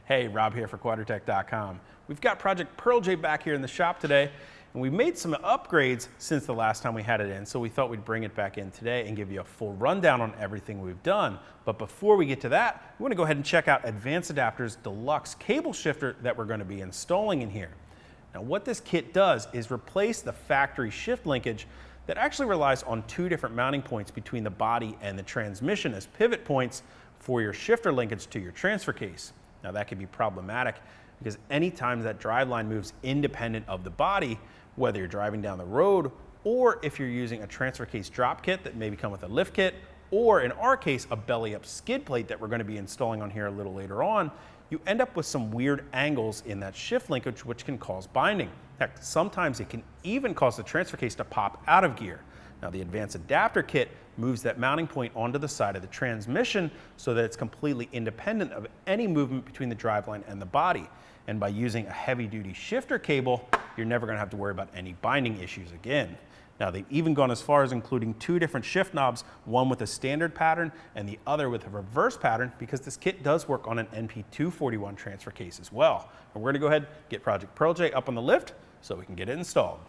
Hey, Rob here for Quadratec.com. We've got Project PearlJ back here in the shop today, and we made some upgrades since the last time we had it in, so we thought we'd bring it back in today and give you a full rundown on everything we've done. But before we get to that, we want to go ahead and check out Advanced Adapter's Deluxe cable shifter that we're going to be installing in here. Now, what this kit does is replace the factory shift linkage that actually relies on two different mounting points between the body and the transmission as pivot points for your shifter linkage to your transfer case. Now, that can be problematic because anytime that drive line moves independent of the body, whether you're driving down the road or if you're using a transfer case drop kit that may come with a lift kit, or in our case, a belly up skid plate that we're going to be installing on here a little later on, you end up with some weird angles in that shift linkage which can cause binding. Heck, sometimes it can even cause the transfer case to pop out of gear. Now, the Advanced Adapter kit moves that mounting point onto the side of the transmission so that it's completely independent of any movement between the driveline and the body. And by using a heavy-duty shifter cable, you're never going to have to worry about any binding issues again. Now, they've even gone as far as including two different shift knobs, one with a standard pattern and the other with a reverse pattern, because this kit does work on an NP241 transfer case as well. And we're going to go ahead and get Project PearlJ up on the lift so we can get it installed.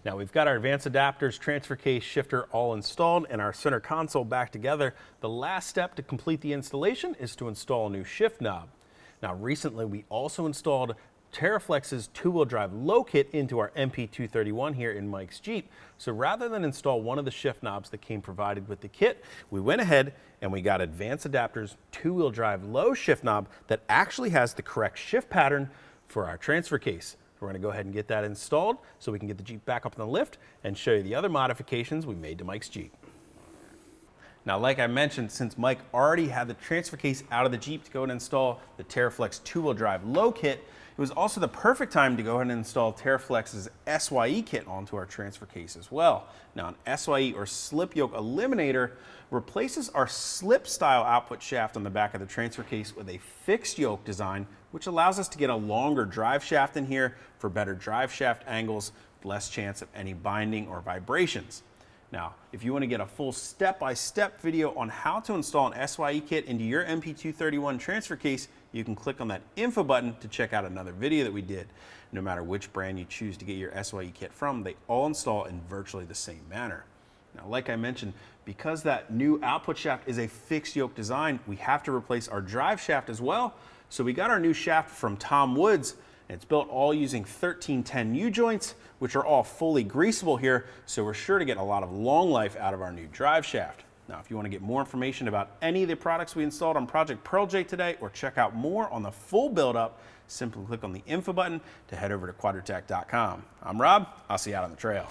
Now, we've got our Advanced Adapters, transfer case, shifter all installed and our center console back together. The last step to complete the installation is to install a new shift knob. Now, recently we also installed TerraFlex's two-wheel drive low kit into our MP231 here in Mike's Jeep. So rather than install one of the shift knobs that came provided with the kit, we went ahead and we got Advanced Adapter's two-wheel drive low shift knob that actually has the correct shift pattern for our transfer case. We're going to go ahead and get that installed so we can get the Jeep back up on the lift and show you the other modifications we made to Mike's Jeep. Now, like I mentioned, since Mike already had the transfer case out of the Jeep to go and install the TerraFlex two-wheel drive low kit, it was also the perfect time to go ahead and install TerraFlex's SYE kit onto our transfer case as well. Now, an SYE, or slip yoke eliminator, replaces our slip style output shaft on the back of the transfer case with a fixed yoke design, which allows us to get a longer drive shaft in here for better drive shaft angles, less chance of any binding or vibrations. Now, if you want to get a full step-by-step video on how to install an SYE kit into your MP231 transfer case, you can click on that info button to check out another video that we did. No matter which brand you choose to get your SYE kit from, they all install in virtually the same manner. Now, like I mentioned, because that new output shaft is a fixed yoke design, we have to replace our drive shaft as well. So we got our new shaft from Tom Woods, and it's built all using 1310 U-joints, which are all fully greasable here, so we're sure to get a lot of long life out of our new drive shaft. Now, if you want to get more information about any of the products we installed on Project PearlJ today, or check out more on the full build-up, simply click on the info button to head over to Quadratec.com. I'm Rob. I'll see you out on the trail.